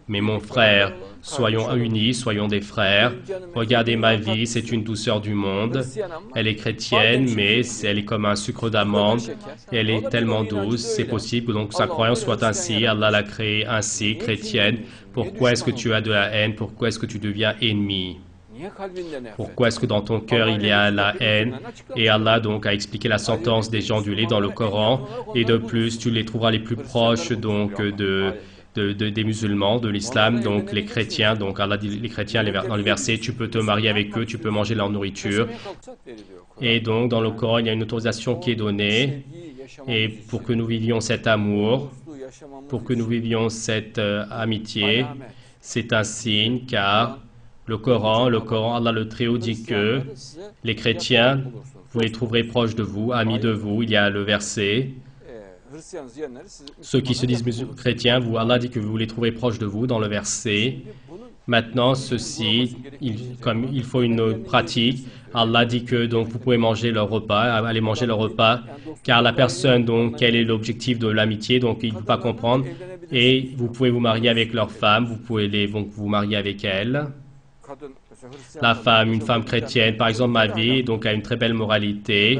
Mais mon frère, soyons unis, soyons des frères. Regardez ma vie, c'est une douceur du monde. Elle est chrétienne, mais elle est comme un sucre d'amande. Elle est tellement douce, c'est possible donc que sa croyance soit ainsi. Allah l'a créée ainsi, chrétienne. Pourquoi est-ce que tu as de la haine? Pourquoi est-ce que tu deviens ennemi? Pourquoi est-ce que dans ton cœur il y a la haine? Et Allah donc a expliqué la sentence des gens du lait dans le Coran. Et de plus, tu les trouveras les plus proches donc des musulmans, de l'islam, donc les chrétiens. Donc Allah dit les chrétiens dans les versets, tu peux te marier avec eux, tu peux manger leur nourriture. Et donc dans le Coran, il y a une autorisation qui est donnée. Et pour que nous vivions cet amour, pour que nous vivions cette amitié, c'est un signe car le Coran, Allah le Très-Haut dit que les chrétiens, vous les trouverez proches de vous, amis de vous. Il y a le verset. Ceux qui se disent chrétiens, Allah dit que vous les trouverez proches de vous dans le verset. Maintenant, ceci, comme il faut une pratique, Allah dit que donc vous pouvez manger leur repas, aller manger leur repas, car la personne, donc, quel est l'objectif de l'amitié, donc il ne peut pas comprendre. Et vous pouvez vous marier avec leur femme, vous pouvez donc vous marier avec elles. La femme, une femme chrétienne, par exemple ma vie, donc a une très belle moralité.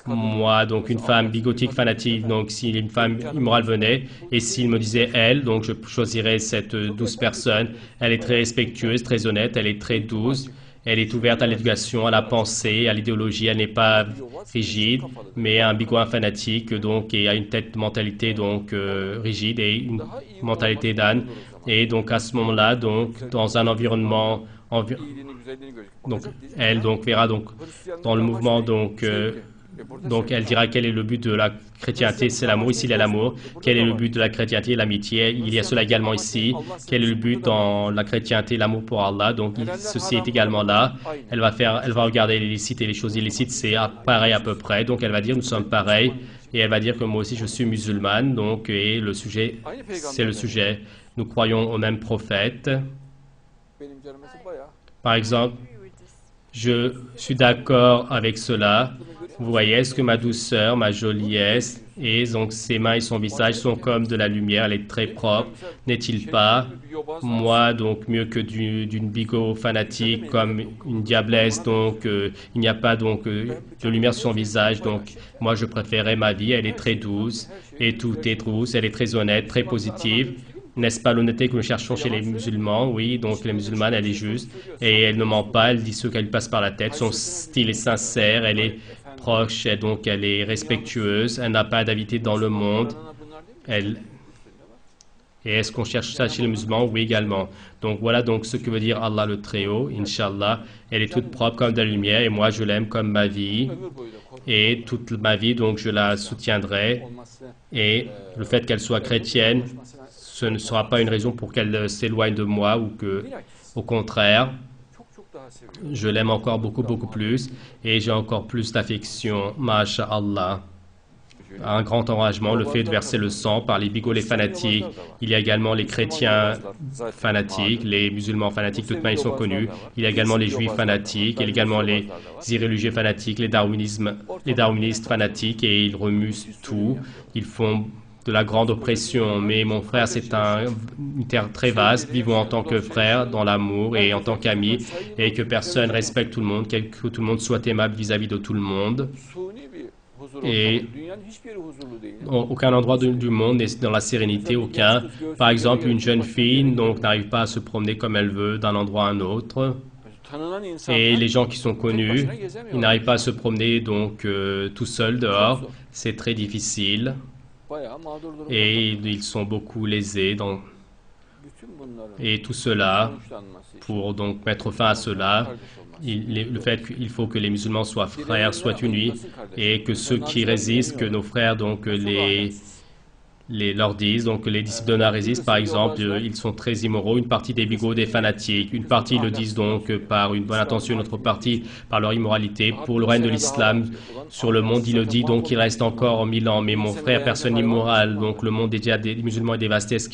Moi, donc une femme bigotique, fanatique, donc si une femme immorale venait, et s'il me disait elle, donc je choisirais cette douce personne. Elle est très respectueuse, très honnête, elle est très douce. Elle est ouverte à l'éducation, à la pensée, à l'idéologie. Elle n'est pas rigide, mais un bigot fanatique, donc, et a une mentalité donc rigide et une mentalité d'âne. Et donc à ce moment-là, donc dans un environnement donc elle donc verra donc dans le mouvement donc elle dira quel est le but de la chrétienté, c'est l'amour. Ici il y a l'amour. Quel est le but de la chrétienté? L'amitié. Il y a cela également ici. Quel est le but dans la chrétienté? L'amour pour Allah. Donc ceci est également là. Elle va regarder les licites et les choses illicites, c'est pareil à peu près. Donc elle va dire nous sommes pareils et elle va dire que moi aussi je suis musulmane. Donc et le sujet c'est le sujet. Nous croyons au même prophète. Par exemple, je suis d'accord avec cela. Vous voyez, est-ce que ma douceur, ma joliesse, et donc ses mains et son visage sont comme de la lumière, elle est très propre, n'est-il pas? Moi, donc, mieux que d'une bigot fanatique, comme une diablesse, donc, il n'y a pas donc de lumière sur son visage, donc, moi, je préférais ma vie, elle est très douce, et tout est douce, elle est très honnête, très positive. N'est-ce pas l'honnêteté que nous cherchons chez les musulmans? Oui, donc les musulmanes, elle est juste et elle ne ment pas, elle dit ce qu'elle passe par la tête. Son style est sincère, elle est proche, et donc elle est respectueuse, elle n'a pas d'avidité dans le monde. Et est-ce qu'on cherche ça chez les musulmans? Oui, également. Donc voilà donc ce que veut dire Allah le Très-Haut, Inch'Allah. Elle est toute propre comme de la lumière et moi je l'aime comme ma vie. Et toute ma vie, donc je la soutiendrai. Et le fait qu'elle soit chrétienne, ce ne sera pas une raison pour qu'elle s'éloigne de moi ou que, au contraire, je l'aime encore beaucoup, beaucoup plus et j'ai encore plus d'affection, masha'Allah. Un grand enragement, le fait de verser le sang par les bigolets fanatiques. Il y a également les chrétiens fanatiques, les musulmans fanatiques, de toute manière ils sont connus. Il y a également les juifs fanatiques, il y a également les irréligieux fanatiques, les darwinistes fanatiques et ils remuent tout. Ils font de la grande oppression, mais mon frère, c'est une terre très vaste. Vivons en tant que frères, dans l'amour et en tant qu'amis, et que personne respecte tout le monde, que tout le monde soit aimable vis-à-vis de tout le monde. Et aucun endroit du monde n'est dans la sérénité, aucun. Par exemple, une jeune fille donc n'arrive pas à se promener comme elle veut d'un endroit à un autre. Et les gens qui sont connus, ils n'arrivent pas à se promener donc tout seuls dehors. C'est très difficile. Et ils sont beaucoup lésés et tout cela, pour donc mettre fin à cela, le fait qu'il faut que les musulmans soient frères, soient unis, et que ceux qui résistent, que nos frères donc leur disent, donc les disciples d'Ona résistent, par exemple, ils sont très immoraux, une partie des bigots, des fanatiques, une partie le disent donc par une bonne intention, une autre partie par leur immoralité. Pour le règne de l'islam sur le monde, il le dit, donc il reste encore 1000 ans, mais mon frère, personne immorale, donc le monde des musulmans est dévasté, est-ce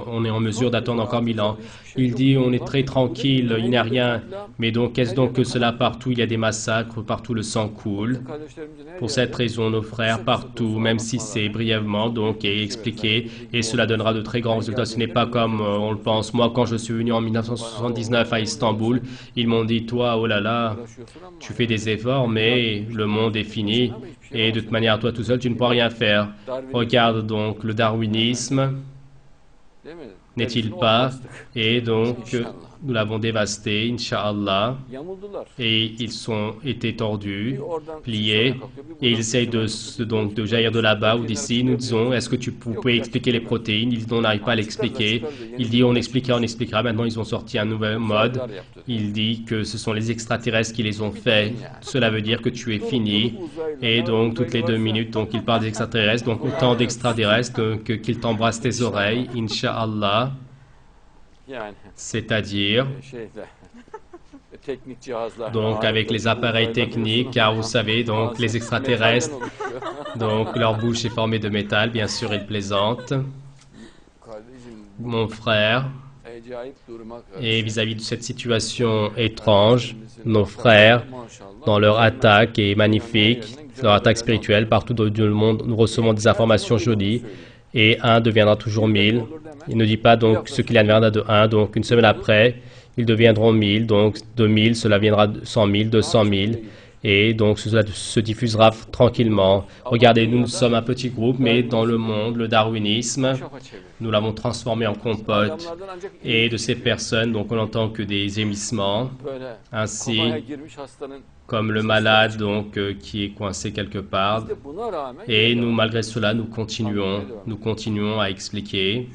on est en mesure d'attendre encore 1000 ans? Il dit, on est très tranquille, il n'y a rien, mais donc qu'est-ce donc que cela partout? Il y a des massacres, partout le sang coule. Pour cette raison, nos frères, partout, même si c'est brièvement, donc, et expliqué expliquer et cela donnera de très grands résultats. Ce n'est pas comme on le pense. Moi, quand je suis venu en 1979 à Istanbul, ils m'ont dit, toi, oh là là, tu fais des efforts, mais le monde est fini et de toute manière, toi tout seul, tu ne pourras rien faire. Regarde donc le darwinisme, n'est-il pas? Et donc, nous l'avons dévasté, Inch'Allah, et ils ont été tordus, pliés, et ils essayent donc de jaillir de là-bas ou d'ici. Nous disons, est-ce que vous pouvez expliquer les protéines? Ils disent, on n'arrive pas à l'expliquer. Il dit, on expliquera. Maintenant, ils ont sorti un nouvel mode. Il dit que ce sont les extraterrestres qui les ont faits. Cela veut dire que tu es fini. Et donc, toutes les 2 minutes, donc, il parle des extraterrestres. Donc, autant d'extraterrestres qu'ils t'embrassent tes oreilles, Inch'Allah. C'est-à-dire, donc avec les appareils techniques, car vous savez, donc les extraterrestres, donc leur bouche est formée de métal, bien sûr, ils plaisantent. Mon frère, et vis-à-vis de cette situation étrange, nos frères, dans leur attaque est magnifique, leur attaque spirituelle, partout dans le monde, nous recevons des informations jolies, et 1 deviendra toujours 1000. Il ne dit pas donc ce qu'il adviendra de 1, donc une semaine après, ils deviendront 1000, donc de 1000, cela viendra 100 000, 200 000, et donc cela se diffusera tranquillement. Regardez, nous sommes un petit groupe, mais dans le monde, le darwinisme, nous l'avons transformé en compote, et de ces personnes, donc on n'entend que des émissements, ainsi comme le malade donc qui est coincé quelque part. Et nous, malgré cela, nous continuons à expliquer